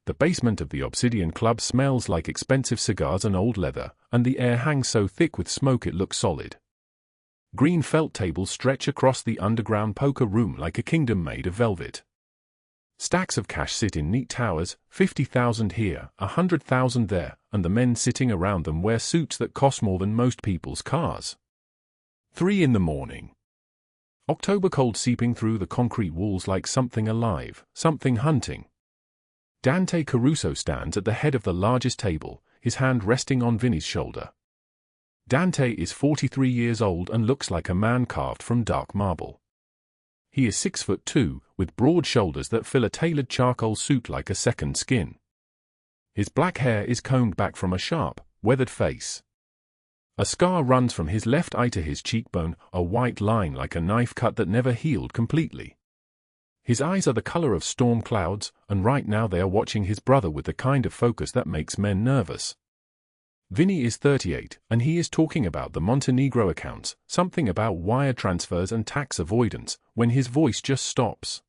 The basement of the Obsidian Club smells like expensive cigars and old leather, and the air hangs so thick with smoke it looks solid. Green felt tables stretch across the underground poker room like a kingdom made of velvet. Stacks of cash sit in neat towers, 50,000 here, 100,000 there, and the men sitting around them wear suits that cost more than most people's cars. 3 in the morning. October cold seeping through the concrete walls like something alive, something hunting. Dante Caruso stands at the head of the largest table, his hand resting on Vinny's shoulder. Dante is 43 years old and looks like a man carved from dark marble. He is 6'2", with broad shoulders that fill a tailored charcoal suit like a second skin. His black hair is combed back from a sharp, weathered face. A scar runs from his left eye to his cheekbone, a white line like a knife cut that never healed completely. His eyes are the color of storm clouds, and right now they are watching his brother with the kind of focus that makes men nervous. Vinny is 38, and he is talking about the Montenegro accounts, something about wire transfers and tax avoidance, when his voice just stops.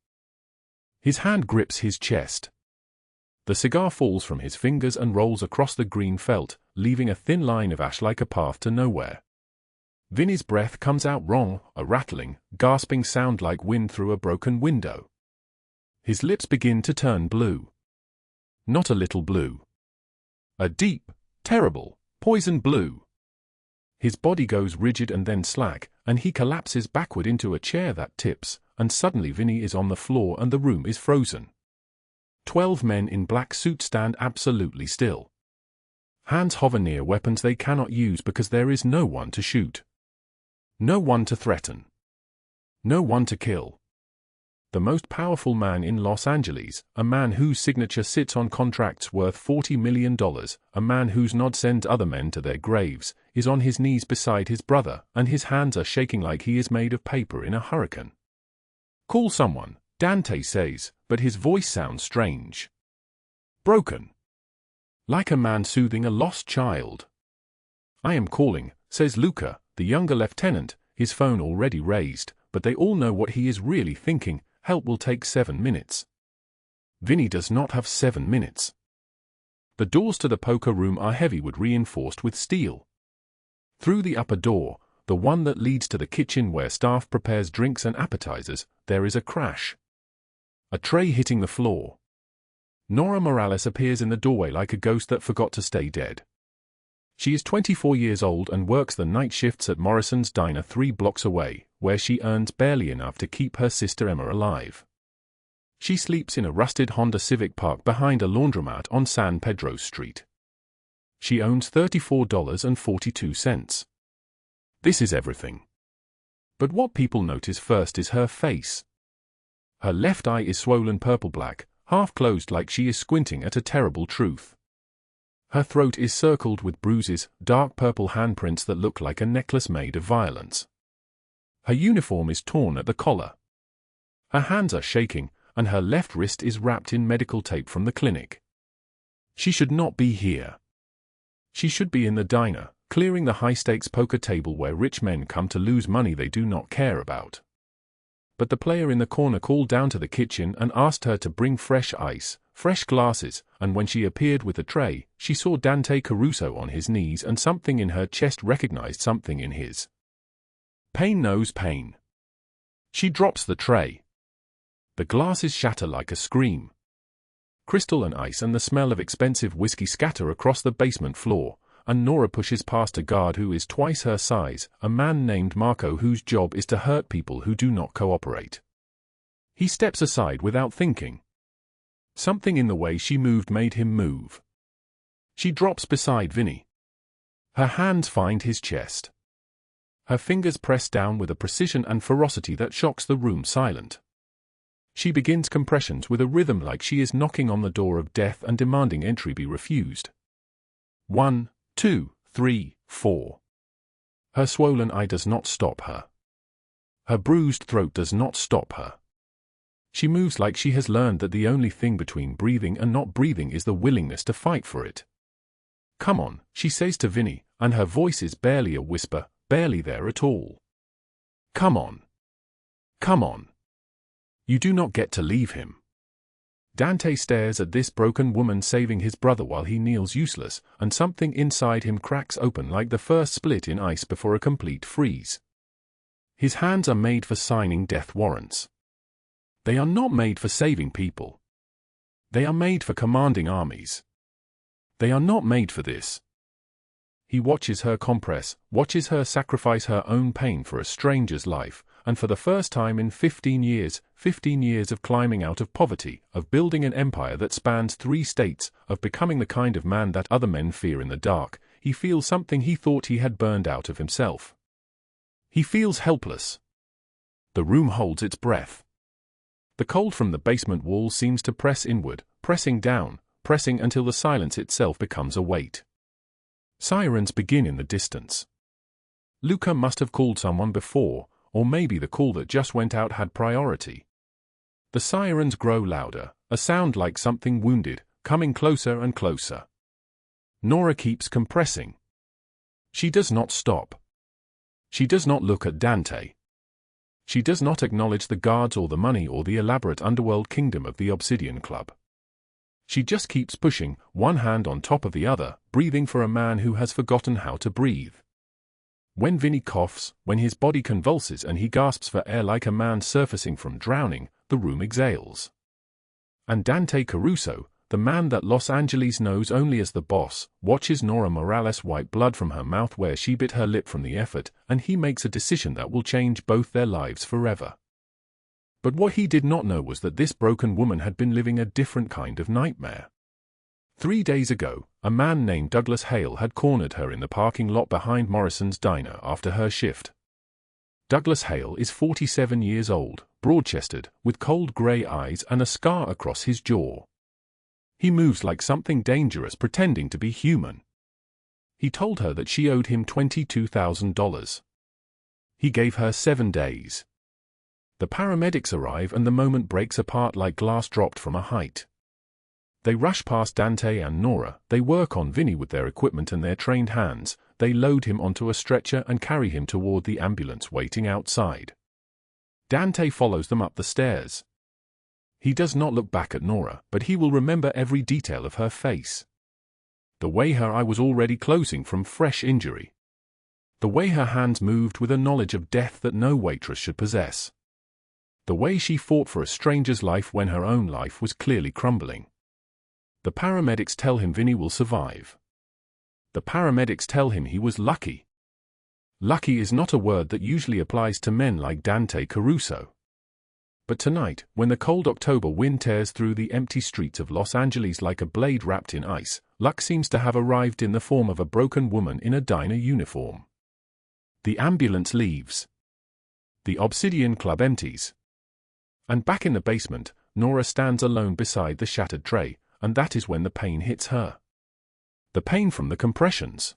His hand grips his chest. The cigar falls from his fingers and rolls across the green felt, leaving a thin line of ash like a path to nowhere. Vinny's breath comes out wrong, a rattling, gasping sound like wind through a broken window. His lips begin to turn blue. Not a little blue. A deep, terrible, poison blue. His body goes rigid and then slack, and he collapses backward into a chair that tips, and suddenly Vinny is on the floor and the room is frozen. 12 men in black suits stand absolutely still. Hands hover near weapons they cannot use because there is no one to shoot. No one to threaten. No one to kill. The most powerful man in Los Angeles, a man whose signature sits on contracts worth $40 million, a man whose nod sends other men to their graves, is on his knees beside his brother, and his hands are shaking like he is made of paper in a hurricane. "Call someone," Dante says, but his voice sounds strange. Broken. Like a man soothing a lost child. "I am calling," says Luca, the younger lieutenant, his phone already raised, but they all know what he is really thinking. Help will take 7 minutes. Vinny does not have 7 minutes. The doors to the poker room are heavy wood reinforced with steel. Through the upper door, the one that leads to the kitchen where staff prepares drinks and appetizers, there is a crash. A tray hitting the floor. Nora Morales appears in the doorway like a ghost that forgot to stay dead. She is 24 years old and works the night shifts at Morrison's Diner 3 blocks away, where she earns barely enough to keep her sister Emma alive. She sleeps in a rusted Honda Civic parked behind a laundromat on San Pedro Street. She owns $34.42. This is everything. But what people notice first is her face. Her left eye is swollen purple-black, half closed like she is squinting at a terrible truth. Her throat is circled with bruises, dark purple handprints that look like a necklace made of violence. Her uniform is torn at the collar. Her hands are shaking, and her left wrist is wrapped in medical tape from the clinic. She should not be here. She should be in the diner, clearing the high-stakes poker table where rich men come to lose money they do not care about. But the player in the corner called down to the kitchen and asked her to bring fresh ice, fresh glasses, and when she appeared with the tray, she saw Dante Caruso on his knees and something in her chest recognized something in his. Pain knows pain. She drops the tray. The glasses shatter like a scream. Crystal and ice and the smell of expensive whiskey scatter across the basement floor, and Nora pushes past a guard who is twice her size, a man named Marco whose job is to hurt people who do not cooperate. He steps aside without thinking. Something in the way she moved made him move. She drops beside Vinny. Her hands find his chest. Her fingers press down with a precision and ferocity that shocks the room silent. She begins compressions with a rhythm like she is knocking on the door of death and demanding entry be refused. 1, 2, 3, 4. Her swollen eye does not stop her. Her bruised throat does not stop her. She moves like she has learned that the only thing between breathing and not breathing is the willingness to fight for it. "Come on," she says to Vinny, and her voice is barely a whisper, barely there at all. "Come on. Come on. You do not get to leave him." Dante stares at this broken woman saving his brother while he kneels useless, and something inside him cracks open like the first split in ice before a complete freeze. His hands are made for signing death warrants. They are not made for saving people. They are made for commanding armies. They are not made for this. He watches her compress, watches her sacrifice her own pain for a stranger's life, and for the first time in 15 years of climbing out of poverty, of building an empire that spans 3 states, of becoming the kind of man that other men fear in the dark, he feels something he thought he had burned out of himself. He feels helpless. The room holds its breath. The cold from the basement wall seems to press inward, pressing down, pressing until the silence itself becomes a weight. Sirens begin in the distance. Luca must have called someone before, or maybe the call that just went out had priority. The sirens grow louder, a sound like something wounded, coming closer and closer. Nora keeps compressing. She does not stop. She does not look at Dante. She does not acknowledge the guards or the money or the elaborate underworld kingdom of the Obsidian Club. She just keeps pushing, one hand on top of the other, breathing for a man who has forgotten how to breathe. When Vinny coughs, when his body convulses and he gasps for air like a man surfacing from drowning, the room exhales. And Dante Caruso, the man that Los Angeles knows only as the boss, watches Nora Morales wipe blood from her mouth where she bit her lip from the effort, and he makes a decision that will change both their lives forever. But what he did not know was that this broken woman had been living a different kind of nightmare. 3 days ago, a man named Douglas Hale had cornered her in the parking lot behind Morrison's diner after her shift. Douglas Hale is 47 years old, broad-chested, with cold grey eyes and a scar across his jaw. He moves like something dangerous pretending to be human. He told her that she owed him $22,000. He gave her 7 days. The paramedics arrive and the moment breaks apart like glass dropped from a height. They rush past Dante and Nora, they work on Vinny with their equipment and their trained hands, they load him onto a stretcher and carry him toward the ambulance waiting outside. Dante follows them up the stairs. He does not look back at Nora, but he will remember every detail of her face. The way her eye was already closing from fresh injury. The way her hands moved with a knowledge of death that no waitress should possess. The way she fought for a stranger's life when her own life was clearly crumbling. The paramedics tell him Vinny will survive. The paramedics tell him he was lucky. Lucky is not a word that usually applies to men like Dante Caruso. But tonight, when the cold October wind tears through the empty streets of Los Angeles like a blade wrapped in ice, luck seems to have arrived in the form of a broken woman in a diner uniform. The ambulance leaves. The Obsidian Club empties. And back in the basement, Nora stands alone beside the shattered tray, and that is when the pain hits her. The pain from the compressions.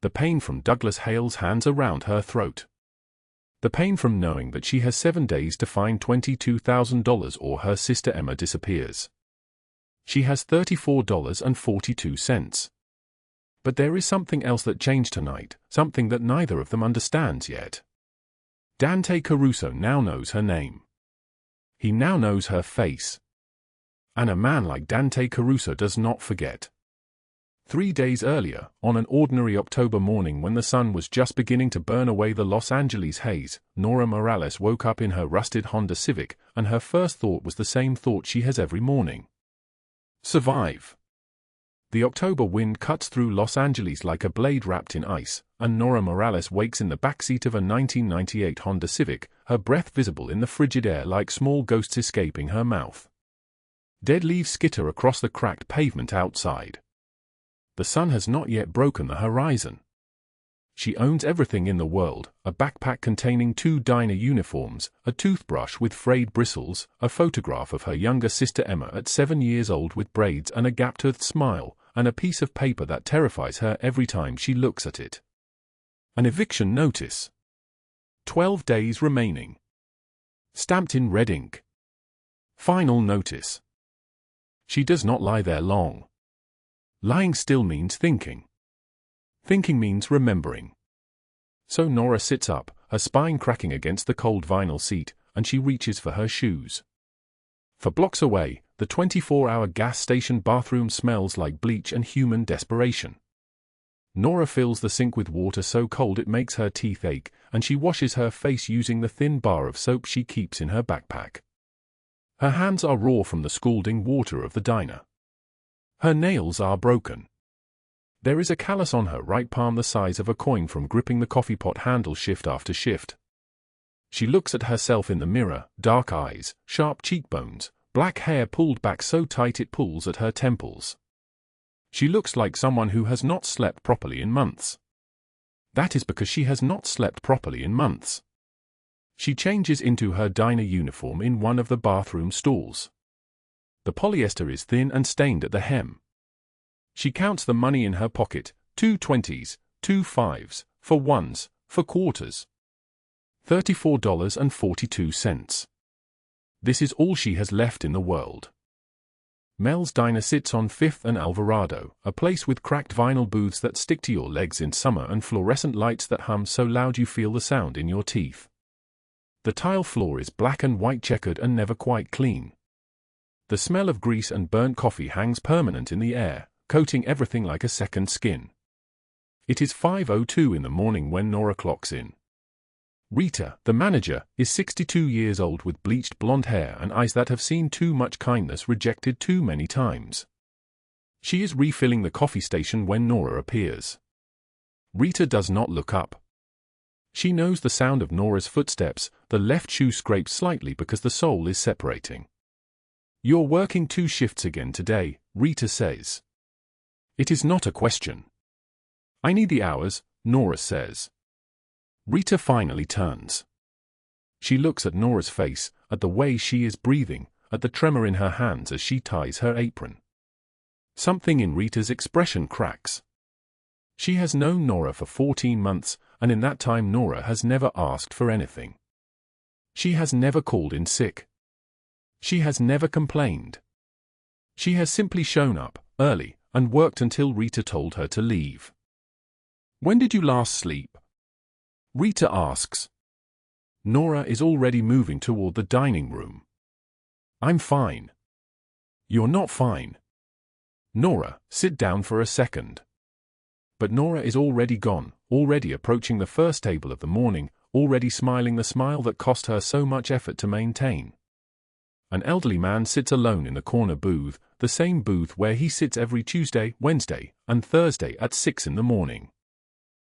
The pain from Douglas Hale's hands around her throat. The pain from knowing that she has 7 days to find $22,000 or her sister Emma disappears. She has $34.42. But there is something else that changed tonight, something that neither of them understands yet. Dante Caruso now knows her name. He now knows her face. And a man like Dante Caruso does not forget. 3 days earlier, on an ordinary October morning when the sun was just beginning to burn away the Los Angeles haze, Nora Morales woke up in her rusted Honda Civic, and her first thought was the same thought she has every morning. Survive. The October wind cuts through Los Angeles like a blade wrapped in ice, and Nora Morales wakes in the backseat of a 1998 Honda Civic, her breath visible in the frigid air like small ghosts escaping her mouth. Dead leaves skitter across the cracked pavement outside. The sun has not yet broken the horizon. She owns everything in the world, a backpack containing 2 diner uniforms, a toothbrush with frayed bristles, a photograph of her younger sister Emma at 7 years old with braids and a gap-toothed smile, and a piece of paper that terrifies her every time she looks at it. An eviction notice. 12 days remaining. Stamped in red ink. Final notice. She does not lie there long. Lying still means thinking. Thinking means remembering. So Nora sits up, her spine cracking against the cold vinyl seat, and she reaches for her shoes. For blocks away, The 24-hour gas station bathroom smells like bleach and human desperation. Nora fills the sink with water so cold it makes her teeth ache, and she washes her face using the thin bar of soap she keeps in her backpack. Her hands are raw from the scalding water of the diner. Her nails are broken. There is a callus on her right palm the size of a coin from gripping the coffee pot handle shift after shift. She looks at herself in the mirror, dark eyes, sharp cheekbones, black hair pulled back so tight it pulls at her temples. She looks like someone who has not slept properly in months. That is because she has not slept properly in months. She changes into her diner uniform in one of the bathroom stalls. The polyester is thin and stained at the hem. She counts the money in her pocket, 2 20s, 2 5s, for ones, for quarters. $34.42. This is all she has left in the world. Mel's Diner sits on 5th and Alvarado, a place with cracked vinyl booths that stick to your legs in summer and fluorescent lights that hum so loud you feel the sound in your teeth. The tile floor is black and white checkered and never quite clean. The smell of grease and burnt coffee hangs permanent in the air, coating everything like a second skin. It is 5:02 in the morning when Nora clocks in. Rita, the manager, is 62 years old with bleached blonde hair and eyes that have seen too much kindness rejected too many times. She is refilling the coffee station when Nora appears. Rita does not look up. She knows the sound of Nora's footsteps, the left shoe scrapes slightly because the sole is separating. "You're working 2 shifts again today," Rita says. It is not a question. "I need the hours," Nora says. Rita finally turns. She looks at Nora's face, at the way she is breathing, at the tremor in her hands as she ties her apron. Something in Rita's expression cracks. She has known Nora for 14 months, and in that time Nora has never asked for anything. She has never called in sick. She has never complained. She has simply shown up, early, and worked until Rita told her to leave. "When did you last sleep?" Rita asks. Nora is already moving toward the dining room. "I'm fine." "You're not fine." "Nora, sit down for a second." But Nora is already gone, already approaching the first table of the morning, already smiling the smile that cost her so much effort to maintain. An elderly man sits alone in the corner booth, the same booth where he sits every Tuesday, Wednesday, and Thursday at 6 in the morning.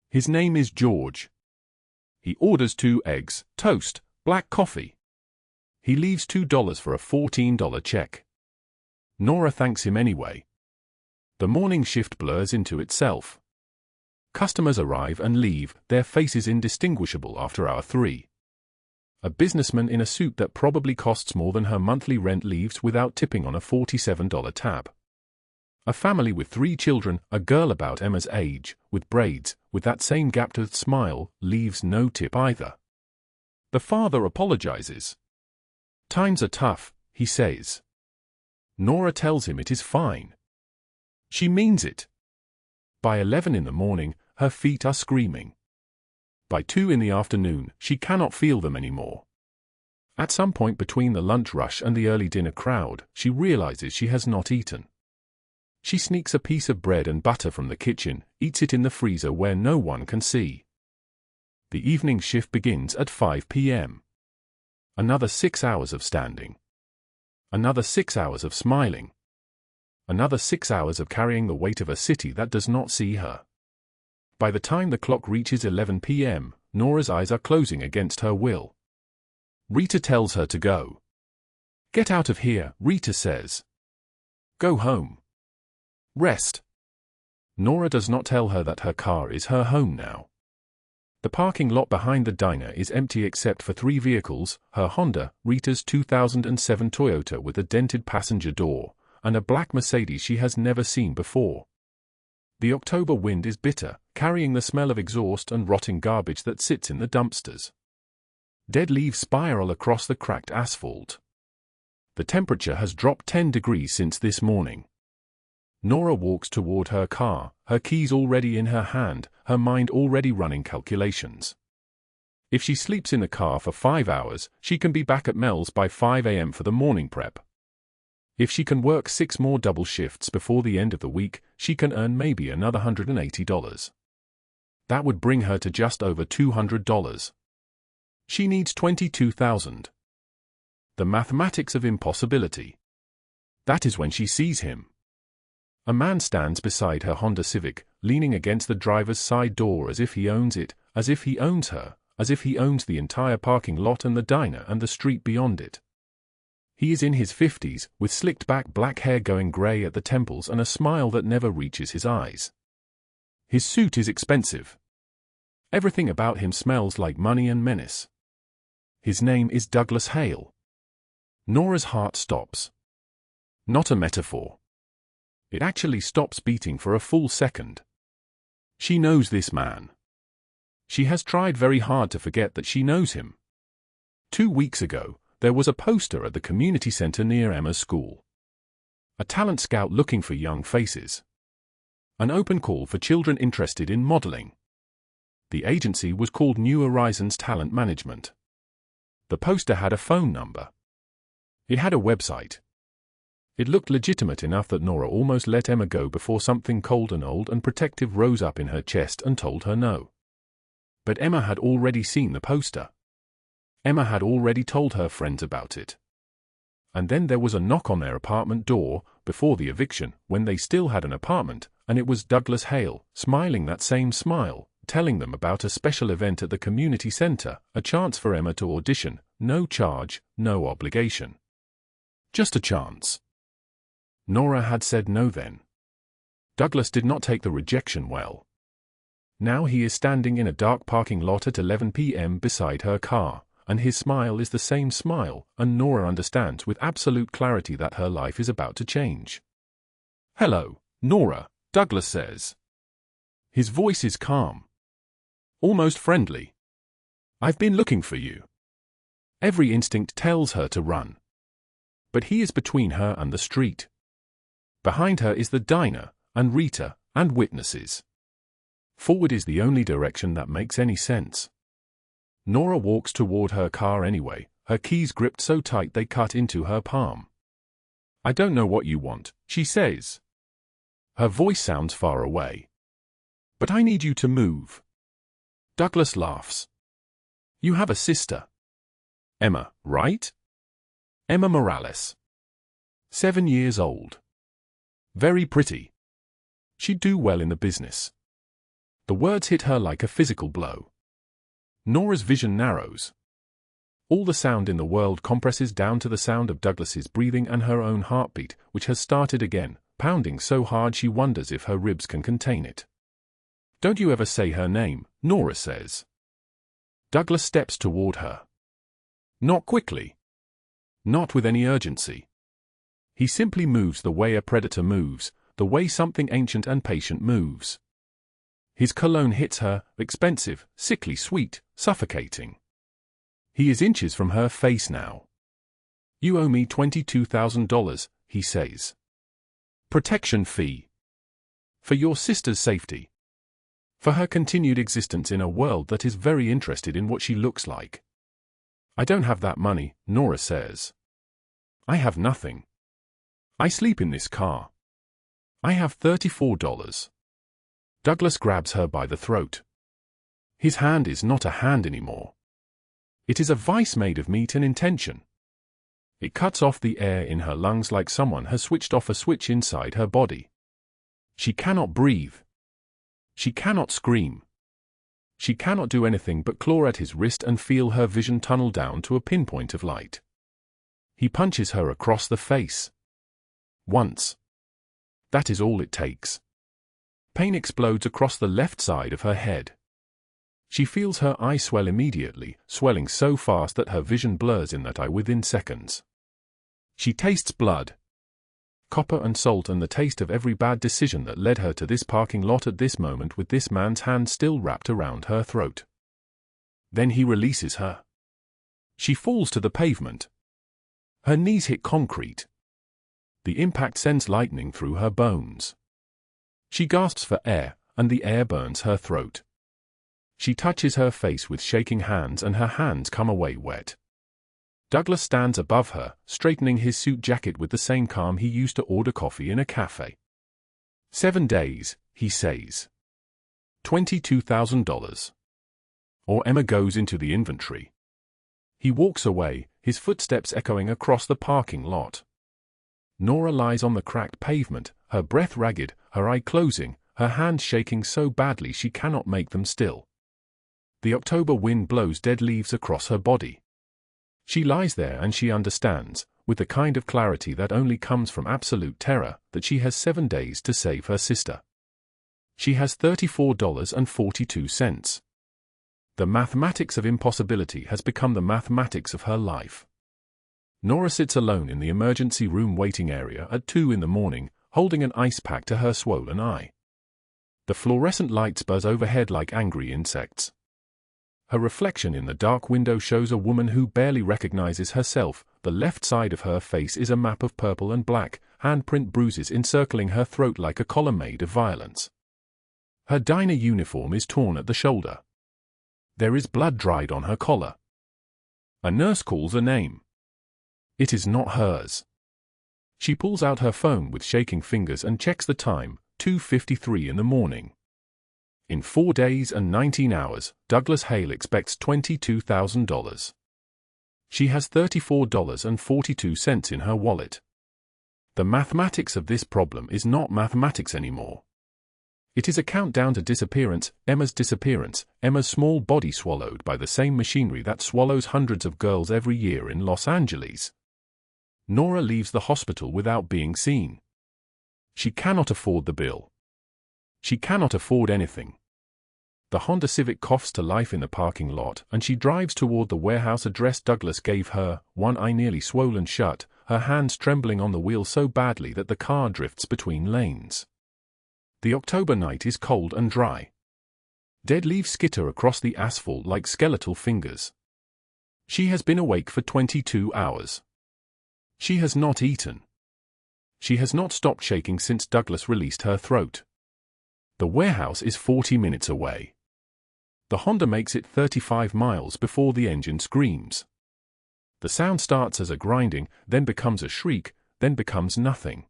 His name is George. He orders 2 eggs, toast, black coffee. He leaves $2 for a $14 check. Nora thanks him anyway. The morning shift blurs into itself. Customers arrive and leave, their faces indistinguishable after hour 3. A businessman in a suit that probably costs more than her monthly rent leaves without tipping on a $47 tab. A family with 3 children, a girl about Emma's age, with braids, with that same gap-toothed smile, leaves no tip either. The father apologizes. "Times are tough," he says. Nora tells him it is fine. She means it. By 11 in the morning, her feet are screaming. By 2 in the afternoon, she cannot feel them anymore. At some point between the lunch rush and the early dinner crowd, she realizes she has not eaten. She sneaks a piece of bread and butter from the kitchen, eats it in the freezer where no one can see. The evening shift begins at 5 p.m. Another 6 hours of standing. Another 6 hours of smiling. Another 6 hours of carrying the weight of a city that does not see her. By the time the clock reaches 11 p.m., Nora's eyes are closing against her will. Rita tells her to go. "Get out of here," Rita says. "Go home. Rest." Nora does not tell her that her car is her home now. The parking lot behind the diner is empty except for 3 vehicles, her Honda, Rita's 2007 Toyota with a dented passenger door, and a black Mercedes she has never seen before. The October wind is bitter, carrying the smell of exhaust and rotting garbage that sits in the dumpsters. Dead leaves spiral across the cracked asphalt. The temperature has dropped 10 degrees since this morning. Nora walks toward her car, her keys already in her hand, her mind already running calculations. If she sleeps in the car for 5 hours, she can be back at Mel's by 5 a.m. for the morning prep. If she can work 6 more double shifts before the end of the week, she can earn maybe another $180. That would bring her to just over $200. She needs $22,000. The mathematics of impossibility. That is when she sees him. A man stands beside her Honda Civic, leaning against the driver's side door as if he owns it, as if he owns her, as if he owns the entire parking lot and the diner and the street beyond it. He is in his 50s, with slicked back black hair going grey at the temples and a smile that never reaches his eyes. His suit is expensive. Everything about him smells like money and menace. His name is Douglas Hale. Nora's heart stops. Not a metaphor. It actually stops beating for a full second. She knows this man. She has tried very hard to forget that she knows him. 2 weeks ago, there was a poster at the community center near Emma's school. A talent scout looking for young faces. An open call for children interested in modeling. The agency was called New Horizons Talent Management. The poster had a phone number. It had a website. It looked legitimate enough that Nora almost let Emma go before something cold and old and protective rose up in her chest and told her no. But Emma had already seen the poster. Emma had already told her friends about it. And then there was a knock on their apartment door, before the eviction, when they still had an apartment, and it was Douglas Hale, smiling that same smile, telling them about a special event at the community center, a chance for Emma to audition, no charge, no obligation. Just a chance. Nora had said no then. Douglas did not take the rejection well. Now he is standing in a dark parking lot at 11 p.m. beside her car, and his smile is the same smile, and Nora understands with absolute clarity that her life is about to change. "Hello, Nora," Douglas says. His voice is calm. Almost friendly. "I've been looking for you." Every instinct tells her to run. But he is between her and the street. Behind her is the diner, and Rita, and witnesses. Forward is the only direction that makes any sense. Nora walks toward her car anyway, her keys gripped so tight they cut into her palm. "I don't know what you want," she says. Her voice sounds far away. "But I need you to move." Douglas laughs. "You have a sister. Emma, right? Emma Morales. 7 years old. Very pretty. She'd do well in the business." The words hit her like a physical blow. Nora's vision narrows. All the sound in the world compresses down to the sound of Douglas's breathing and her own heartbeat, which has started again, pounding so hard she wonders if her ribs can contain it. "Don't you ever say her name," Nora says. Douglas steps toward her. Not quickly. Not with any urgency. He simply moves the way a predator moves, the way something ancient and patient moves. His cologne hits her, expensive, sickly sweet, suffocating. He is inches from her face now. "You owe me $22,000, he says. "Protection fee. For your sister's safety. For her continued existence in a world that is very interested in what she looks like." "I don't have that money," Nora says. "I have nothing. I sleep in this car. I have $34. Douglas grabs her by the throat. His hand is not a hand anymore. It is a vice made of meat and intention. It cuts off the air in her lungs like someone has switched off a switch inside her body. She cannot breathe. She cannot scream. She cannot do anything but claw at his wrist and feel her vision tunnel down to a pinpoint of light. He punches her across the face. Once. That is all it takes. Pain explodes across the left side of her head. She feels her eye swell immediately, swelling so fast that her vision blurs in that eye within seconds. She tastes blood. Copper and salt and the taste of every bad decision that led her to this parking lot at this moment with this man's hand still wrapped around her throat. Then he releases her. She falls to the pavement. Her knees hit concrete. The impact sends lightning through her bones. She gasps for air, and the air burns her throat. She touches her face with shaking hands and her hands come away wet. Douglas stands above her, straightening his suit jacket with the same calm he used to order coffee in a cafe. 7 days, he says. $22,000. Or Emma goes into the inventory. He walks away, his footsteps echoing across the parking lot. Nora lies on the cracked pavement, her breath ragged, her eye closing, her hands shaking so badly she cannot make them still. The October wind blows dead leaves across her body. She lies there and she understands, with the kind of clarity that only comes from absolute terror, that she has 7 days to save her sister. She has $34.42. The mathematics of impossibility has become the mathematics of her life. Nora sits alone in the emergency room waiting area at 2 in the morning, holding an ice pack to her swollen eye. The fluorescent lights buzz overhead like angry insects. Her reflection in the dark window shows a woman who barely recognizes herself. The left side of her face is a map of purple and black, handprint bruises encircling her throat like a colonnade of violence. Her diner uniform is torn at the shoulder. There is blood dried on her collar. A nurse calls a name. It is not hers. She pulls out her phone with shaking fingers and checks the time, 2:53 in the morning. In 4 days and 19 hours, Douglas Hale expects $22,000. She has $34.42 in her wallet. The mathematics of this problem is not mathematics anymore. It is a countdown to disappearance, Emma's small body swallowed by the same machinery that swallows hundreds of girls every year in Los Angeles. Nora leaves the hospital without being seen. She cannot afford the bill. She cannot afford anything. The Honda Civic coughs to life in the parking lot and she drives toward the warehouse address Douglas gave her, one eye nearly swollen shut, her hands trembling on the wheel so badly that the car drifts between lanes. The October night is cold and dry. Dead leaves skitter across the asphalt like skeletal fingers. She has been awake for 22 hours. She has not eaten. She has not stopped shaking since Douglas released her throat. The warehouse is 40 minutes away. The Honda makes it 35 miles before the engine screams. The sound starts as a grinding, then becomes a shriek, then becomes nothing.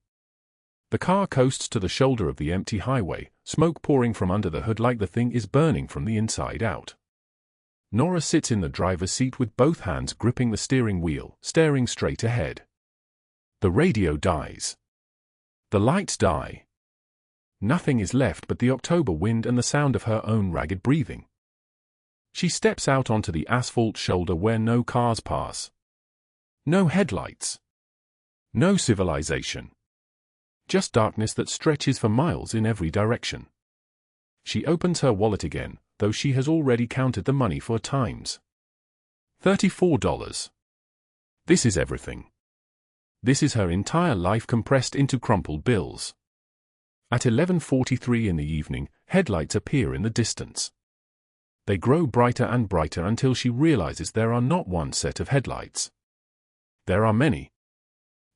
The car coasts to the shoulder of the empty highway, smoke pouring from under the hood like the thing is burning from the inside out. Nora sits in the driver's seat with both hands gripping the steering wheel, staring straight ahead. The radio dies. The lights die. Nothing is left but the October wind and the sound of her own ragged breathing. She steps out onto the asphalt shoulder where no cars pass. No headlights. No civilization. Just darkness that stretches for miles in every direction. She opens her wallet again, though she has already counted the money 4 times. $34. This is everything. This is her entire life compressed into crumpled bills. At 11:43 in the evening, headlights appear in the distance. They grow brighter and brighter until she realizes there are not one set of headlights. There are many.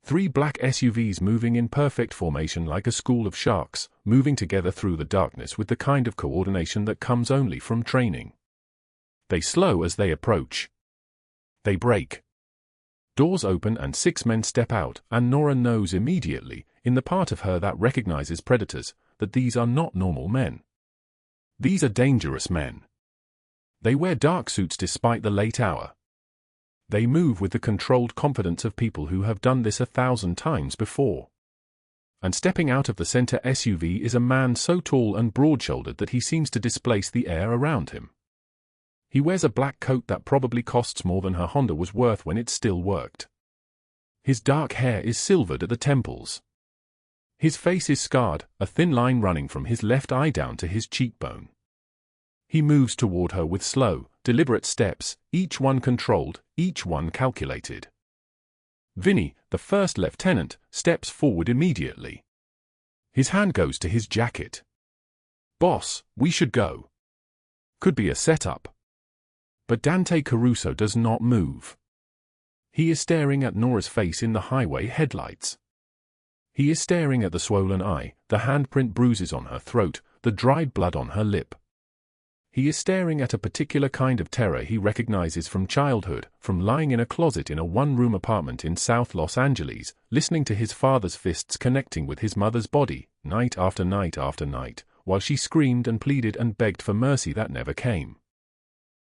3 black SUVs moving in perfect formation like a school of sharks, moving together through the darkness with the kind of coordination that comes only from training. They slow as they approach. They brake. Doors open and 6 men step out, and Nora knows immediately, in the part of her that recognizes predators, that these are not normal men. These are dangerous men. They wear dark suits despite the late hour. They move with the controlled confidence of people who have done this 1,000 times before. And stepping out of the center SUV is a man so tall and broad-shouldered that he seems to displace the air around him. He wears a black coat that probably costs more than her Honda was worth when it still worked. His dark hair is silvered at the temples. His face is scarred, a thin line running from his left eye down to his cheekbone. He moves toward her with slow, deliberate steps, each one controlled, each one calculated. Vinny, the first lieutenant, steps forward immediately. His hand goes to his jacket. "Boss, we should go." Could be a setup. But Dante Caruso does not move. He is staring at Nora's face in the highway headlights. He is staring at the swollen eye, the handprint bruises on her throat, the dried blood on her lip. He is staring at a particular kind of terror he recognizes from childhood, from lying in a closet in a one-room apartment in South Los Angeles, listening to his father's fists connecting with his mother's body, night after night after night, while she screamed and pleaded and begged for mercy that never came.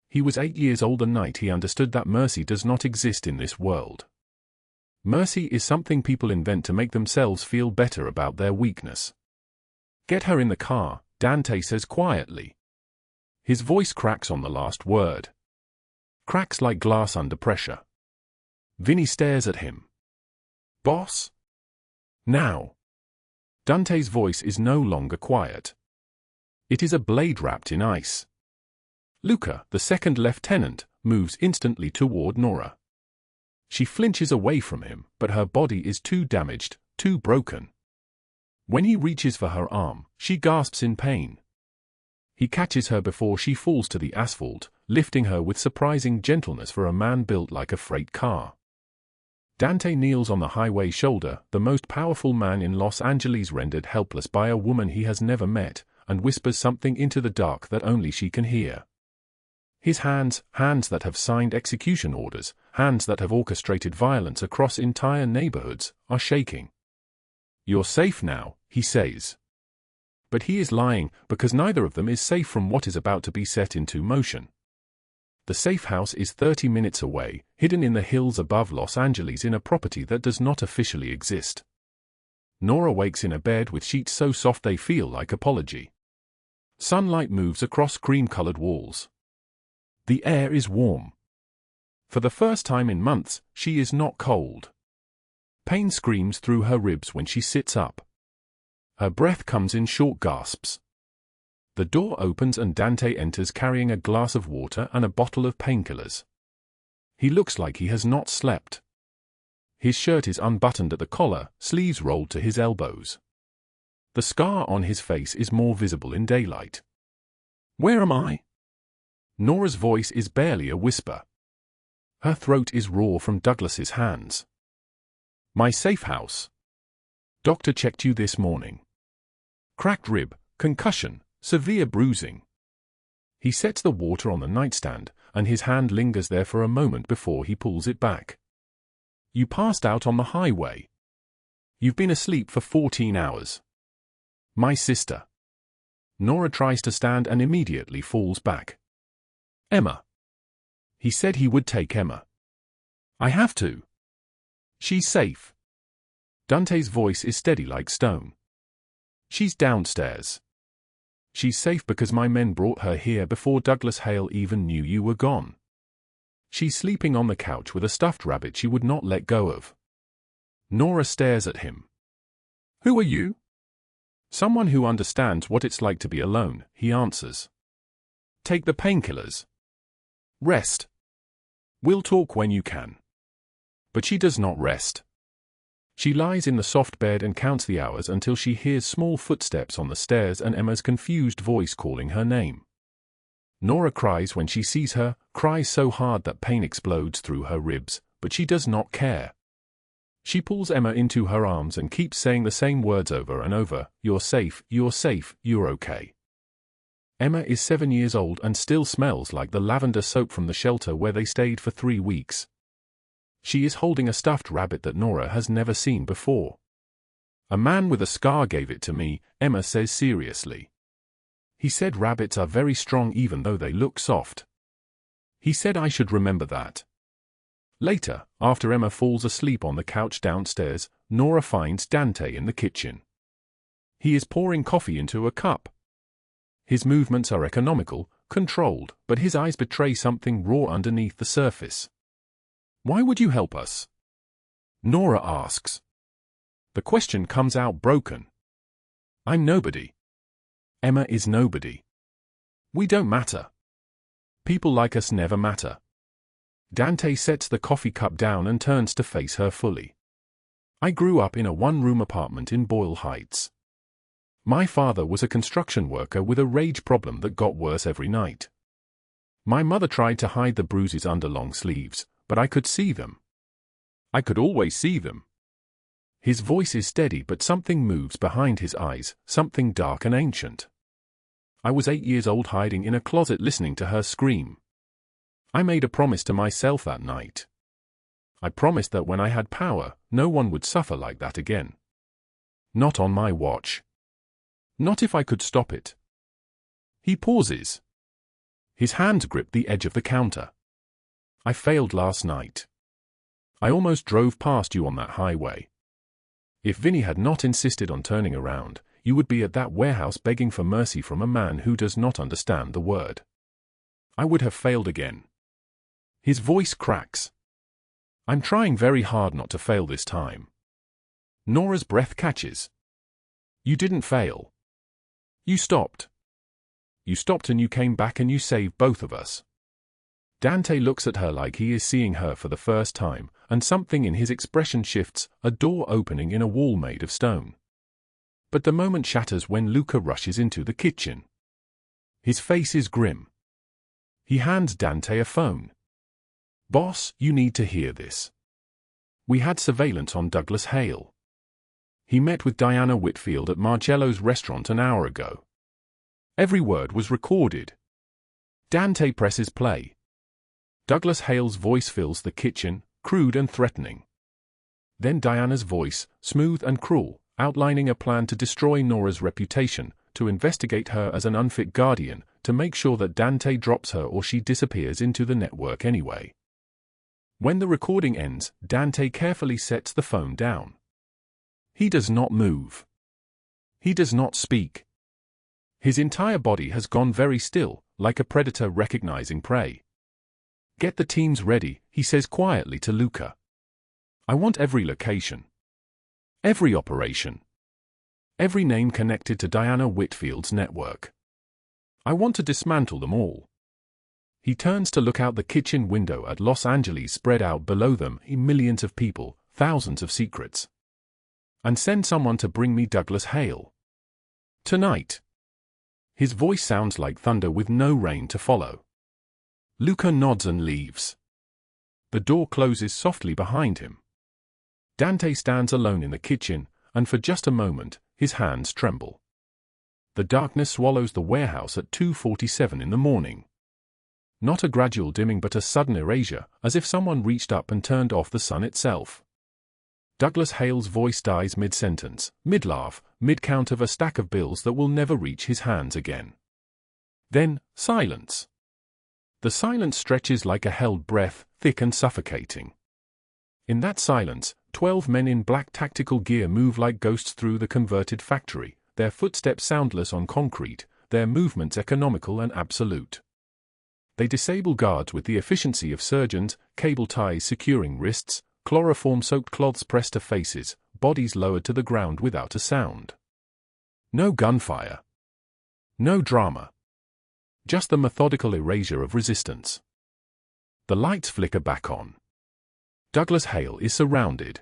He was 8 years old the night he understood that mercy does not exist in this world. Mercy is something people invent to make themselves feel better about their weakness. "Get her in the car," Dante says quietly. His voice cracks on the last word. Cracks like glass under pressure. Vinny stares at him. "Boss?" "Now." Dante's voice is no longer quiet. It is a blade wrapped in ice. Luca, the second lieutenant, moves instantly toward Nora. She flinches away from him, but her body is too damaged, too broken. When he reaches for her arm, she gasps in pain. He catches her before she falls to the asphalt, lifting her with surprising gentleness for a man built like a freight car. Dante kneels on the highway shoulder, the most powerful man in Los Angeles rendered helpless by a woman he has never met, and whispers something into the dark that only she can hear. His hands that have signed execution orders, hands that have orchestrated violence across entire neighborhoods, are shaking. "You're safe now," he says. But he is lying, because neither of them is safe from what is about to be set into motion. The safe house is 30 minutes away, hidden in the hills above Los Angeles in a property that does not officially exist. Nora wakes in a bed with sheets so soft they feel like apology. Sunlight moves across cream-colored walls. The air is warm. For the first time in months, she is not cold. Pain screams through her ribs when she sits up. Her breath comes in short gasps. The door opens and Dante enters carrying a glass of water and a bottle of painkillers. He looks like he has not slept. His shirt is unbuttoned at the collar, sleeves rolled to his elbows. The scar on his face is more visible in daylight. "Where am I?" Nora's voice is barely a whisper. Her throat is raw from Douglas's hands. "My safe house. Doctor checked you this morning. Cracked rib, concussion, severe bruising." He sets the water on the nightstand, and his hand lingers there for a moment before he pulls it back. "You passed out on the highway. You've been asleep for 14 hours. My sister." Nora tries to stand and immediately falls back. "Emma." He said he would take Emma. "I have to. She's safe." Dante's voice is steady like stone. "She's downstairs. She's safe because my men brought her here before Douglas Hale even knew you were gone. She's sleeping on the couch with a stuffed rabbit she would not let go of." Nora stares at him. "Who are you?" "Someone who understands what it's like to be alone," he answers. "Take the painkillers. Rest. We'll talk when you can." But she does not rest. She lies in the soft bed and counts the hours until she hears small footsteps on the stairs and Emma's confused voice calling her name. Nora cries when she sees her, cries so hard that pain explodes through her ribs, but she does not care. She pulls Emma into her arms and keeps saying the same words over and over, "You're safe, you're safe, you're okay." Emma is 7 years old and still smells like the lavender soap from the shelter where they stayed for 3 weeks. She is holding a stuffed rabbit that Nora has never seen before. "A man with a scar gave it to me," Emma says seriously. "He said rabbits are very strong even though they look soft. He said I should remember that." Later, after Emma falls asleep on the couch downstairs, Nora finds Dante in the kitchen. He is pouring coffee into a cup. His movements are economical, controlled, but his eyes betray something raw underneath the surface. "Why would you help us?" Nora asks. The question comes out broken. "I'm nobody. Emma is nobody. We don't matter. People like us never matter." Dante sets the coffee cup down and turns to face her fully. "I grew up in a one-room apartment in Boyle Heights. My father was a construction worker with a rage problem that got worse every night. My mother tried to hide the bruises under long sleeves, but I could see them. I could always see them." His voice is steady but something moves behind his eyes, something dark and ancient. I was 8 years old hiding in a closet listening to her scream. I made a promise to myself that night. I promised that when I had power, no one would suffer like that again. Not on my watch. Not if I could stop it. He pauses. His hands grip the edge of the counter. I failed last night. I almost drove past you on that highway. If Vinny had not insisted on turning around, you would be at that warehouse begging for mercy from a man who does not understand the word. I would have failed again. His voice cracks. I'm trying very hard not to fail this time. Nora's breath catches. You didn't fail. You stopped. You stopped and you came back and you saved both of us. Dante looks at her like he is seeing her for the first time, and something in his expression shifts, a door opening in a wall made of stone. But the moment shatters when Luca rushes into the kitchen. His face is grim. He hands Dante a phone. Boss, you need to hear this. We had surveillance on Douglas Hale. He met with Diana Whitfield at Marcello's restaurant an hour ago. Every word was recorded. Dante presses play. Douglas Hale's voice fills the kitchen, crude and threatening. Then Diana's voice, smooth and cruel, outlining a plan to destroy Nora's reputation, to investigate her as an unfit guardian, to make sure that Dante drops her or she disappears into the network anyway. When the recording ends, Dante carefully sets the phone down. He does not move. He does not speak. His entire body has gone very still, like a predator recognizing prey. Get the teams ready, he says quietly to Luca. I want every location. Every operation. Every name connected to Diana Whitfield's network. I want to dismantle them all. He turns to look out the kitchen window at Los Angeles spread out below them, millions of people, thousands of secrets. And send someone to bring me Douglas Hale. Tonight. His voice sounds like thunder with no rain to follow. Luca nods and leaves. The door closes softly behind him. Dante stands alone in the kitchen, and for just a moment, his hands tremble. The darkness swallows the warehouse at 2:47 in the morning. Not a gradual dimming but a sudden erasure, as if someone reached up and turned off the sun itself. Douglas Hale's voice dies mid-sentence, mid-laugh, mid-count of a stack of bills that will never reach his hands again. Then, silence. The silence stretches like a held breath, thick and suffocating. In that silence, 12 men in black tactical gear move like ghosts through the converted factory, their footsteps soundless on concrete, their movements economical and absolute. They disable guards with the efficiency of surgeons, cable ties securing wrists, chloroform-soaked cloths pressed to faces, bodies lowered to the ground without a sound. No gunfire. No drama. Just the methodical erasure of resistance. The lights flicker back on. Douglas Hale is surrounded.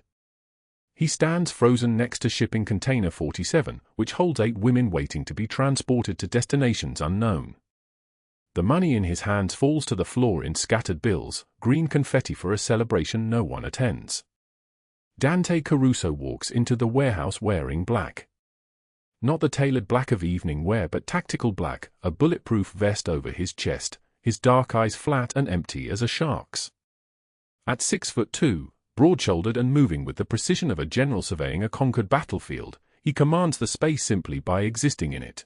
He stands frozen next to shipping container 47, which holds 8 women waiting to be transported to destinations unknown. The money in his hands falls to the floor in scattered bills, green confetti for a celebration no one attends. Dante Caruso walks into the warehouse wearing black. Not the tailored black of evening wear but tactical black, a bulletproof vest over his chest, his dark eyes flat and empty as a shark's. At 6'2", broad-shouldered and moving with the precision of a general surveying a conquered battlefield, he commands the space simply by existing in it.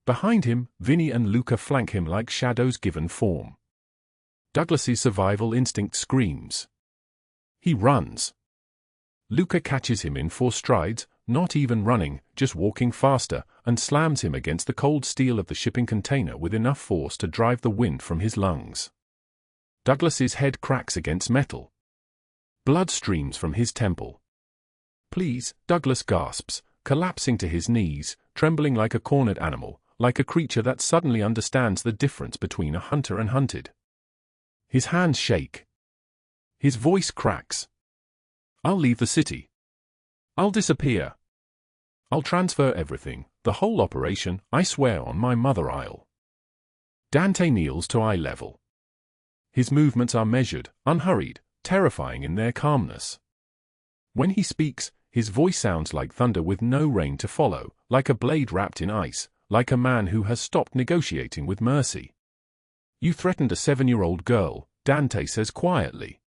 Behind him, Vinny and Luca flank him like shadows given form. Douglas's survival instinct screams. He runs. Luca catches him in 4 strides, not even running, just walking faster, and slams him against the cold steel of the shipping container with enough force to drive the wind from his lungs. Douglas's head cracks against metal. Blood streams from his temple. Please, Douglas gasps, collapsing to his knees, trembling like a cornered animal, like a creature that suddenly understands the difference between a hunter and hunted. His hands shake. His voice cracks. I'll leave the city. I'll disappear. I'll transfer everything, the whole operation, I swear on my mother I'll. Dante kneels to eye level. His movements are measured, unhurried, terrifying in their calmness. When he speaks, his voice sounds like thunder with no rain to follow, like a blade wrapped in ice, like a man who has stopped negotiating with mercy. "You threatened a 7-year-old girl," Dante says quietly.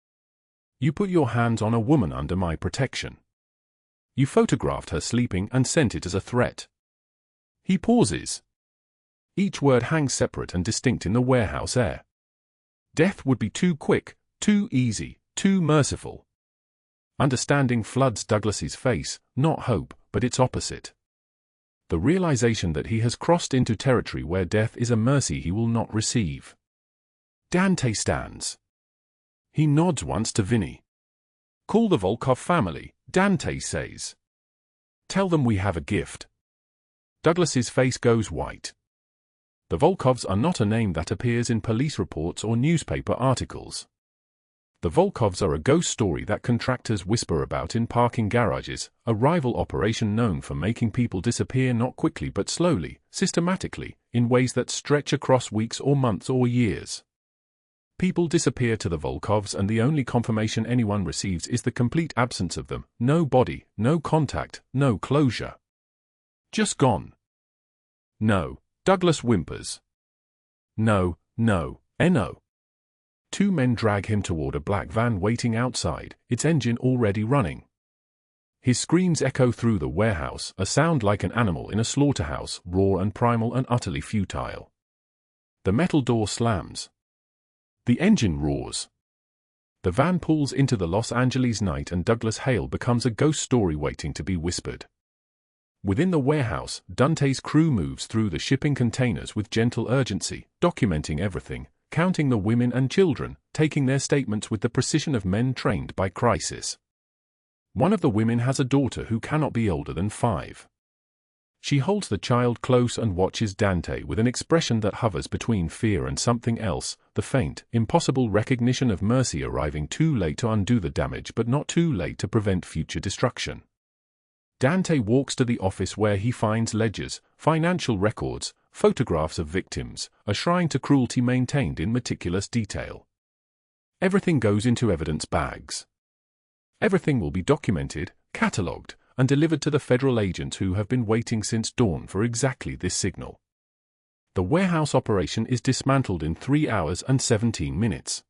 "You put your hands on a woman under my protection. You photographed her sleeping and sent it as a threat." He pauses. Each word hangs separate and distinct in the warehouse air. Death would be too quick, too easy, too merciful. Understanding floods Douglas's face, not hope, but its opposite. The realization that he has crossed into territory where death is a mercy he will not receive. Dante stands. He nods once to Vinny. "Call the Volkov family," Dante says. "Tell them we have a gift." Douglas's face goes white. The Volkovs are not a name that appears in police reports or newspaper articles. The Volkovs are a ghost story that contractors whisper about in parking garages, a rival operation known for making people disappear not quickly but slowly, systematically, in ways that stretch across weeks or months or years. People disappear to the Volkovs and the only confirmation anyone receives is the complete absence of them, no body, no contact, no closure. "Just gone." "No," Douglas whimpers. "No, no, no." Two men drag him toward a black van waiting outside, its engine already running. His screams echo through the warehouse, a sound like an animal in a slaughterhouse, raw and primal and utterly futile. The metal door slams. The engine roars. The van pulls into the Los Angeles night and Douglas Hale becomes a ghost story waiting to be whispered. Within the warehouse, Dante's crew moves through the shipping containers with gentle urgency, documenting everything, counting the women and children, taking their statements with the precision of men trained by crisis. One of the women has a daughter who cannot be older than 5. She holds the child close and watches Dante with an expression that hovers between fear and something else, the faint, impossible recognition of mercy arriving too late to undo the damage but not too late to prevent future destruction. Dante walks to the office where he finds ledgers, financial records, photographs of victims, a shrine to cruelty maintained in meticulous detail. Everything goes into evidence bags. Everything will be documented, catalogued, and delivered to the federal agents who have been waiting since dawn for exactly this signal. The warehouse operation is dismantled in 3 hours and 17 minutes.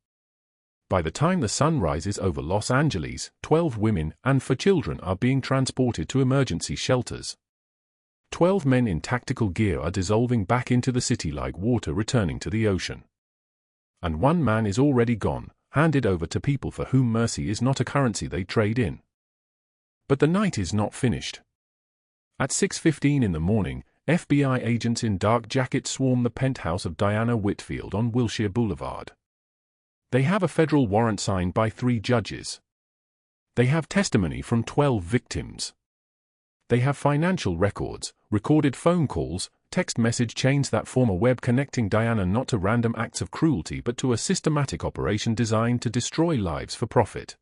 By the time the sun rises over Los Angeles, 12 women and 4 children are being transported to emergency shelters. 12 men in tactical gear are dissolving back into the city like water returning to the ocean. And 1 man is already gone, handed over to people for whom mercy is not a currency they trade in. But the night is not finished. At 6:15 in the morning, FBI agents in dark jackets swarm the penthouse of Diana Whitfield on Wilshire Boulevard. They have a federal warrant signed by 3 judges. They have testimony from 12 victims. They have financial records, recorded phone calls, text message chains that form a web connecting Diana not to random acts of cruelty but to a systematic operation designed to destroy lives for profit.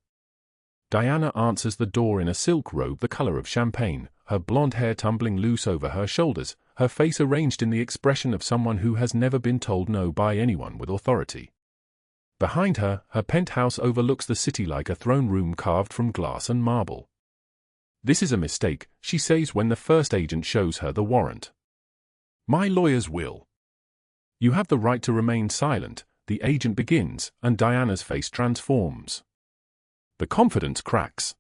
Diana answers the door in a silk robe the color of champagne, her blonde hair tumbling loose over her shoulders, her face arranged in the expression of someone who has never been told no by anyone with authority. Behind her, her penthouse overlooks the city like a throne room carved from glass and marble. "This is a mistake," she says when the first agent shows her the warrant. "My lawyers will." "You have the right to remain silent," the agent begins, and Diana's face transforms. The confidence cracks.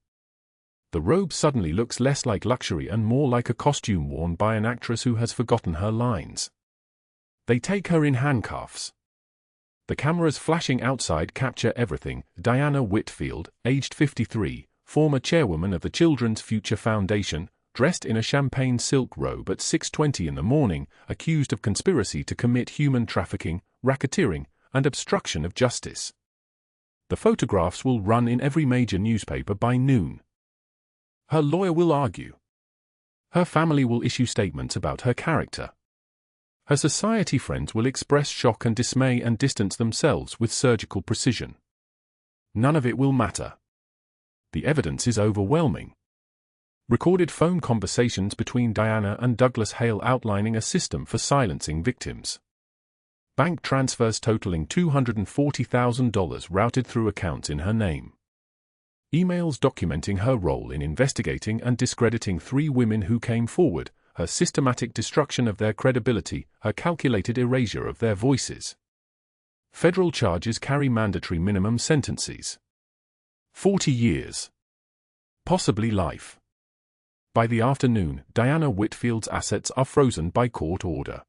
The robe suddenly looks less like luxury and more like a costume worn by an actress who has forgotten her lines. They take her in handcuffs. The cameras flashing outside capture everything. Diana Whitfield, aged 53, former chairwoman of the Children's Future Foundation, dressed in a champagne silk robe at 6:20 in the morning, accused of conspiracy to commit human trafficking, racketeering, and obstruction of justice. The photographs will run in every major newspaper by noon. Her lawyer will argue. Her family will issue statements about her character. Her society friends will express shock and dismay and distance themselves with surgical precision. None of it will matter. The evidence is overwhelming. Recorded phone conversations between Diana and Douglas Hale outlining a system for silencing victims. Bank transfers totaling $240,000 routed through accounts in her name. Emails documenting her role in investigating and discrediting 3 women who came forward, her systematic destruction of their credibility, her calculated erasure of their voices. Federal charges carry mandatory minimum sentences. 40 years. Possibly life. By the afternoon, Diana Whitfield's assets are frozen by court order.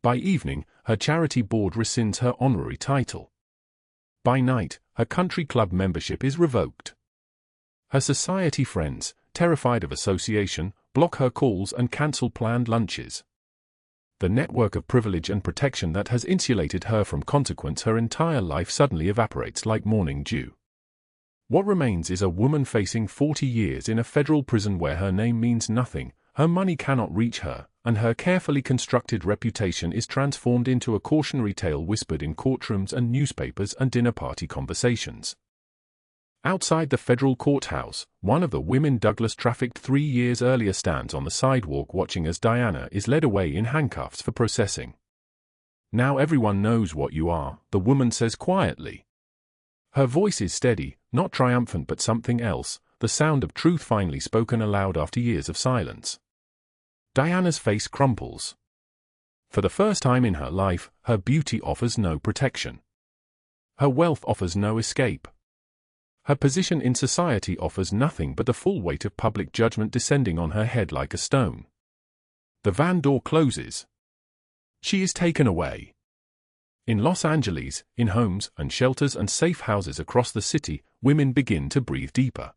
By evening, her charity board rescinds her honorary title. By night, her country club membership is revoked. Her society friends, terrified of association, block her calls and cancel planned lunches. The network of privilege and protection that has insulated her from consequence her entire life suddenly evaporates like morning dew. What remains is a woman facing 40 years in a federal prison where her name means nothing, her money cannot reach her, and her carefully constructed reputation is transformed into a cautionary tale whispered in courtrooms and newspapers and dinner party conversations. Outside the federal courthouse, one of the women Douglas trafficked 3 years earlier stands on the sidewalk watching as Diana is led away in handcuffs for processing. "Now everyone knows what you are," the woman says quietly. Her voice is steady, not triumphant but something else, the sound of truth finally spoken aloud after years of silence. Diana's face crumples. For the first time in her life, her beauty offers no protection. Her wealth offers no escape. Her position in society offers nothing but the full weight of public judgment descending on her head like a stone. The van door closes. She is taken away. In Los Angeles, in homes and shelters and safe houses across the city, women begin to breathe deeper.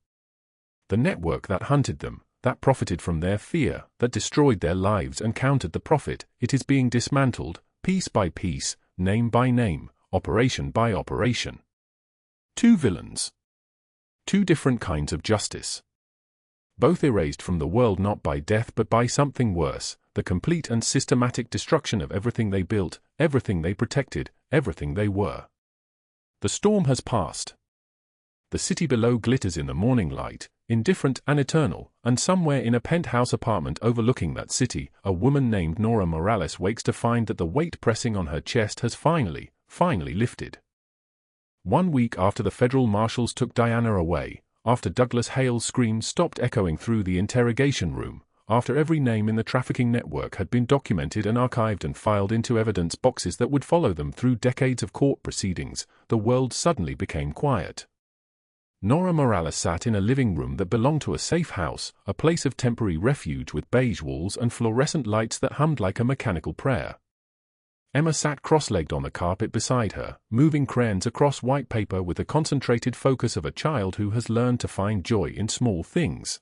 The network that hunted them, that profited from their fear, that destroyed their lives and counted the profit, it is being dismantled, piece by piece, name by name, operation by operation. 2 villains. 2 different kinds of justice. Both erased from the world not by death but by something worse, the complete and systematic destruction of everything they built, everything they protected, everything they were. The storm has passed. The city below glitters in the morning light, indifferent and eternal, and somewhere in a penthouse apartment overlooking that city, a woman named Nora Morales wakes to find that the weight pressing on her chest has finally lifted. 1 week after the federal marshals took Diana away, after Douglas Hale's screams stopped echoing through the interrogation room, after every name in the trafficking network had been documented and archived and filed into evidence boxes that would follow them through decades of court proceedings, the world suddenly became quiet. Nora Morales sat in a living room that belonged to a safe house, a place of temporary refuge with beige walls and fluorescent lights that hummed like a mechanical prayer. Emma sat cross-legged on the carpet beside her, moving crayons across white paper with the concentrated focus of a child who has learned to find joy in small things.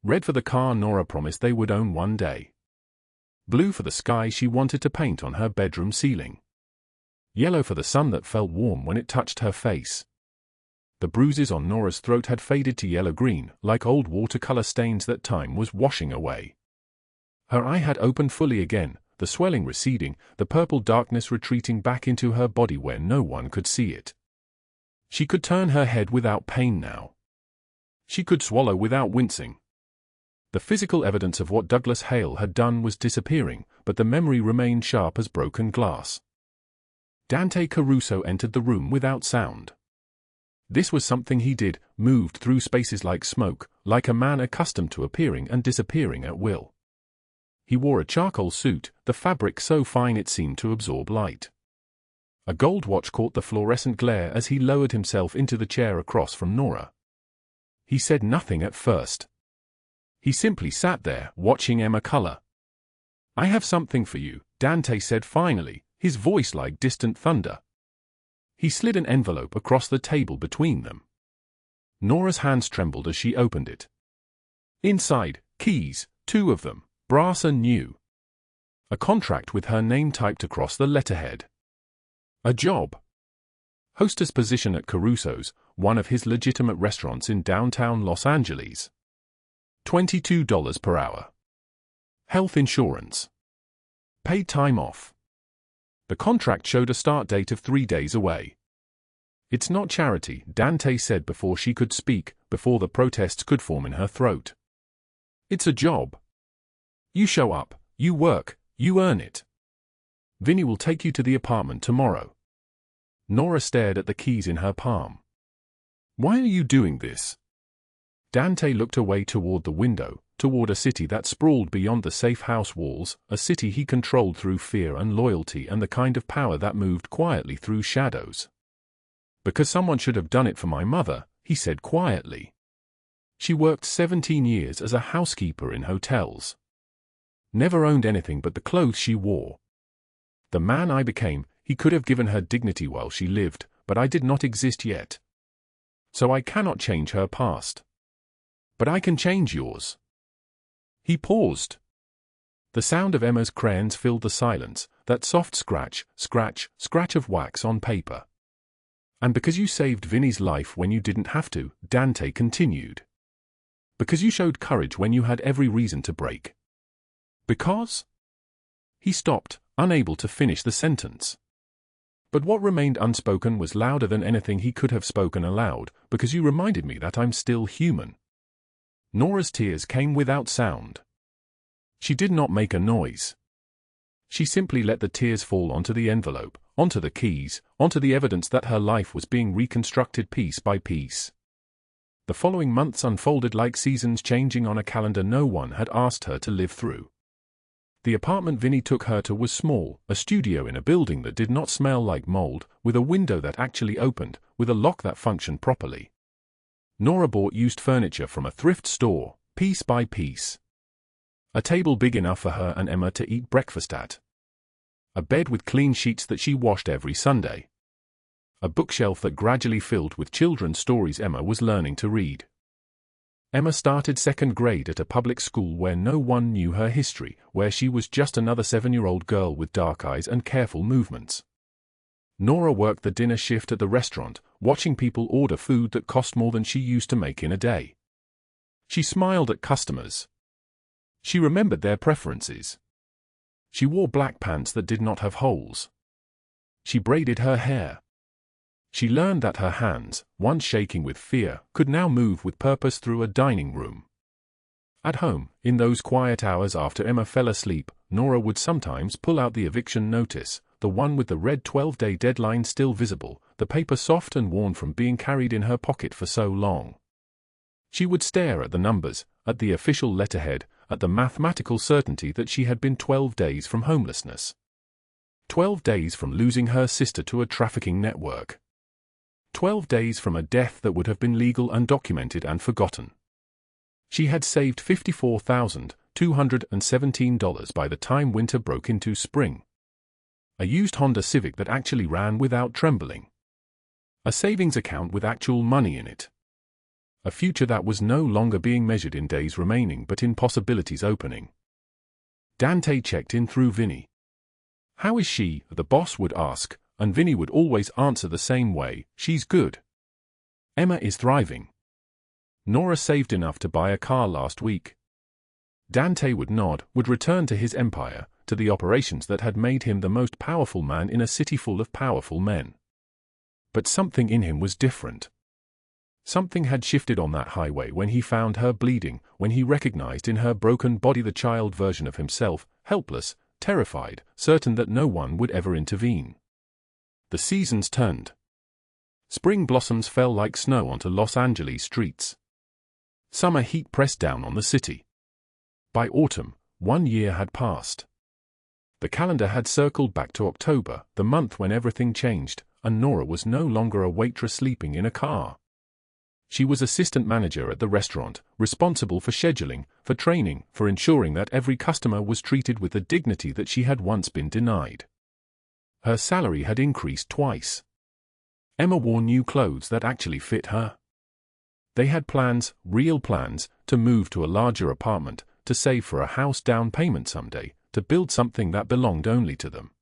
Red for the car Nora promised they would own one day. Blue for the sky she wanted to paint on her bedroom ceiling. Yellow for the sun that felt warm when it touched her face. The bruises on Nora's throat had faded to yellow-green, like old watercolor stains that time was washing away. Her eye had opened fully again, the swelling receding, the purple darkness retreating back into her body where no one could see it. She could turn her head without pain now. She could swallow without wincing. The physical evidence of what Douglas Hale had done was disappearing, but the memory remained sharp as broken glass. Dante Caruso entered the room without sound. This was something he did, moved through spaces like smoke, like a man accustomed to appearing and disappearing at will. He wore a charcoal suit, the fabric so fine it seemed to absorb light. A gold watch caught the fluorescent glare as he lowered himself into the chair across from Nora. He said nothing at first. He simply sat there, watching Emma color. "I have something for you," Dante said finally, his voice like distant thunder. He slid an envelope across the table between them. Nora's hands trembled as she opened it. Inside, keys, 2 of them, brass and new. A contract with her name typed across the letterhead. A job. Hostess position at Caruso's, one of his legitimate restaurants in downtown Los Angeles. $22 per hour. Health insurance. Paid time off. The contract showed a start date of 3 days away. "It's not charity," Dante said before she could speak, before the protests could form in her throat. "It's a job. You show up, you work, you earn it. Vinny will take you to the apartment tomorrow." Nora stared at the keys in her palm. "Why are you doing this?" Dante looked away toward the window, toward a city that sprawled beyond the safe house walls, a city he controlled through fear and loyalty and the kind of power that moved quietly through shadows. "Because someone should have done it for my mother," he said quietly. "She worked 17 years as a housekeeper in hotels. Never owned anything but the clothes she wore. The man I became, he could have given her dignity while she lived, but I did not exist yet. So I cannot change her past. But I can change yours." He paused. The sound of Emma's crayons filled the silence, that soft scratch, scratch, scratch of wax on paper. "And because you saved Vinny's life when you didn't have to," Dante continued. "Because you showed courage when you had every reason to break. Because—" He stopped, unable to finish the sentence. But what remained unspoken was louder than anything he could have spoken aloud, "Because you reminded me that I'm still human." Nora's tears came without sound. She did not make a noise. She simply let the tears fall onto the envelope, onto the keys, onto the evidence that her life was being reconstructed piece by piece. The following months unfolded like seasons changing on a calendar no one had asked her to live through. The apartment Vinny took her to was small, a studio in a building that did not smell like mold, with a window that actually opened, with a lock that functioned properly. Nora bought used furniture from a thrift store, piece by piece. A table big enough for her and Emma to eat breakfast at. A bed with clean sheets that she washed every Sunday. A bookshelf that gradually filled with children's stories Emma was learning to read. Emma started second grade at a public school where no one knew her history, where she was just another 7-year-old girl with dark eyes and careful movements. Nora worked the dinner shift at the restaurant, watching people order food that cost more than she used to make in a day. She smiled at customers. She remembered their preferences. She wore black pants that did not have holes. She braided her hair. She learned that her hands, once shaking with fear, could now move with purpose through a dining room. At home, in those quiet hours after Emma fell asleep, Nora would sometimes pull out the eviction notice, the one with the red 12-day deadline still visible, the paper soft and worn from being carried in her pocket for so long. She would stare at the numbers, at the official letterhead, at the mathematical certainty that she had been 12 days from homelessness. 12 days from losing her sister to a trafficking network. 12 days from a death that would have been legal, undocumented and forgotten. She had saved $54,217 by the time winter broke into spring. A used Honda Civic that actually ran without trembling. A savings account with actual money in it. A future that was no longer being measured in days remaining but in possibilities opening. Dante checked in through Vinny. "How is she?" the boss would ask, and Vinny would always answer the same way, "She's good. Emma is thriving. Nora saved enough to buy a car last week." Dante would nod, would return to his empire, to the operations that had made him the most powerful man in a city full of powerful men. But something in him was different. Something had shifted on that highway when he found her bleeding, when he recognized in her broken body the child version of himself, helpless, terrified, certain that no one would ever intervene. The seasons turned. Spring blossoms fell like snow onto Los Angeles streets. Summer heat pressed down on the city. By autumn, 1 year had passed. The calendar had circled back to October, the month when everything changed, and Nora was no longer a waitress sleeping in a car. She was assistant manager at the restaurant, responsible for scheduling, for training, for ensuring that every customer was treated with the dignity that she had once been denied. Her salary had increased twice. Emma wore new clothes that actually fit her. They had plans, real plans, to move to a larger apartment, to save for a house down payment someday, to build something that belonged only to them.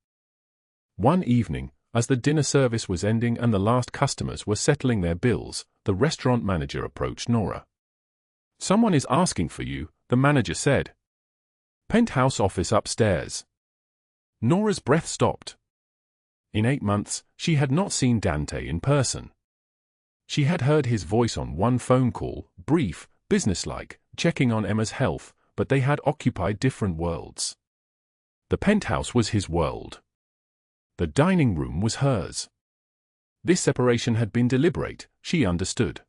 One evening, as the dinner service was ending and the last customers were settling their bills, the restaurant manager approached Nora. "Someone is asking for you," the manager said. "Penthouse office upstairs." Nora's breath stopped. In 8 months, she had not seen Dante in person. She had heard his voice on one phone call, brief, businesslike, checking on Emma's health, but they had occupied different worlds. The penthouse was his world. The dining room was hers. This separation had been deliberate, she understood.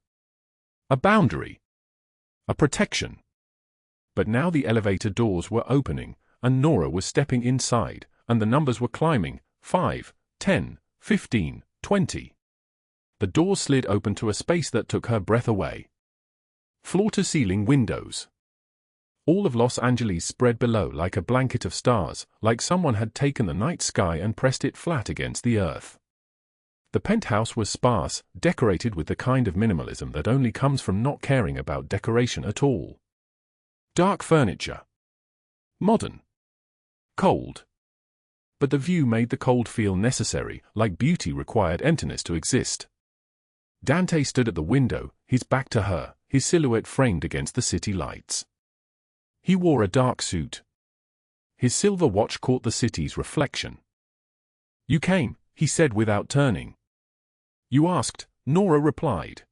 A boundary. A protection. But now the elevator doors were opening, and Nora was stepping inside, and the numbers were climbing, 5, 10, 15, 20. The doors slid open to a space that took her breath away. Floor-to-ceiling windows. All of Los Angeles spread below like a blanket of stars, like someone had taken the night sky and pressed it flat against the earth. The penthouse was sparse, decorated with the kind of minimalism that only comes from not caring about decoration at all. Dark furniture. Modern. Cold. But the view made the cold feel necessary, like beauty required emptiness to exist. Dante stood at the window, his back to her, his silhouette framed against the city lights. He wore a dark suit. His silver watch caught the city's reflection. "You came," he said without turning. "You asked," Nora replied.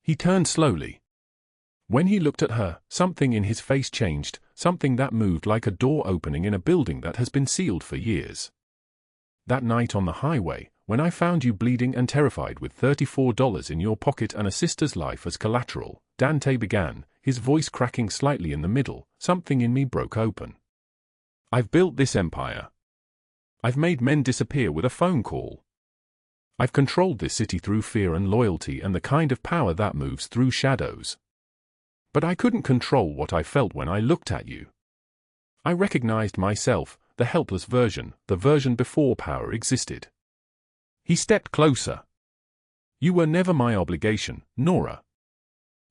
He turned slowly. When he looked at her, something in his face changed, something that moved like a door opening in a building that has been sealed for years. "That night on the highway, when I found you bleeding and terrified with $34 in your pocket and a sister's life as collateral," Dante began, his voice cracking slightly in the middle, "something in me broke open. I've built this empire. I've made men disappear with a phone call. I've controlled this city through fear and loyalty and the kind of power that moves through shadows. But I couldn't control what I felt when I looked at you. I recognized myself, the helpless version, the version before power existed." He stepped closer. "You were never my obligation, Nora.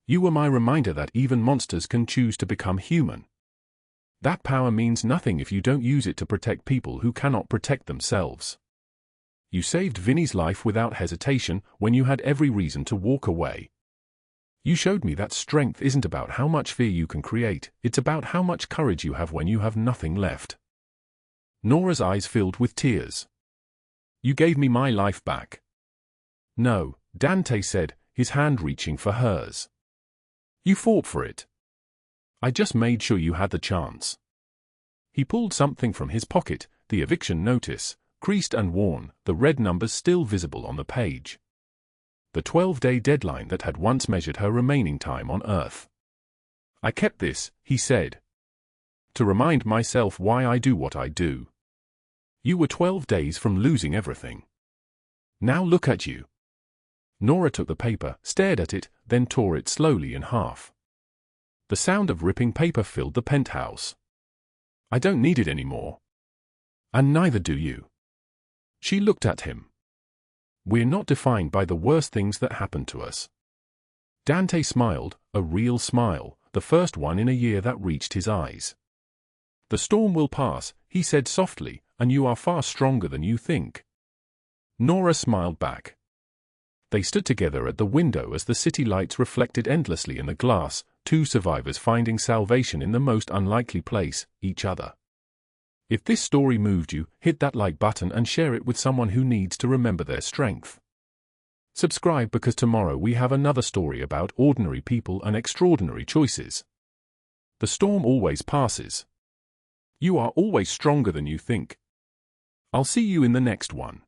You were my reminder that even monsters can choose to become human. That power means nothing if you don't use it to protect people who cannot protect themselves. You saved Vinny's life without hesitation when you had every reason to walk away. You showed me that strength isn't about how much fear you can create, it's about how much courage you have when you have nothing left." Nora's eyes filled with tears. "You gave me my life back." "No," Dante said, his hand reaching for hers. "You fought for it. I just made sure you had the chance." He pulled something from his pocket, the eviction notice, creased and worn, the red numbers still visible on the page. The 12-day deadline that had once measured her remaining time on Earth. "I kept this," he said, "to remind myself why I do what I do. You were 12 days from losing everything. Now look at you." Nora took the paper, stared at it, then tore it slowly in half. The sound of ripping paper filled the penthouse. "I don't need it anymore. And neither do you." She looked at him. "We're not defined by the worst things that happen to us." Dante smiled, a real smile, the first one in a year that reached his eyes. "The storm will pass," he said softly, "and you are far stronger than you think." Nora smiled back. They stood together at the window as the city lights reflected endlessly in the glass, two survivors finding salvation in the most unlikely place, each other. If this story moved you, hit that like button and share it with someone who needs to remember their strength. Subscribe because tomorrow we have another story about ordinary people and extraordinary choices. The storm always passes. You are always stronger than you think. I'll see you in the next one.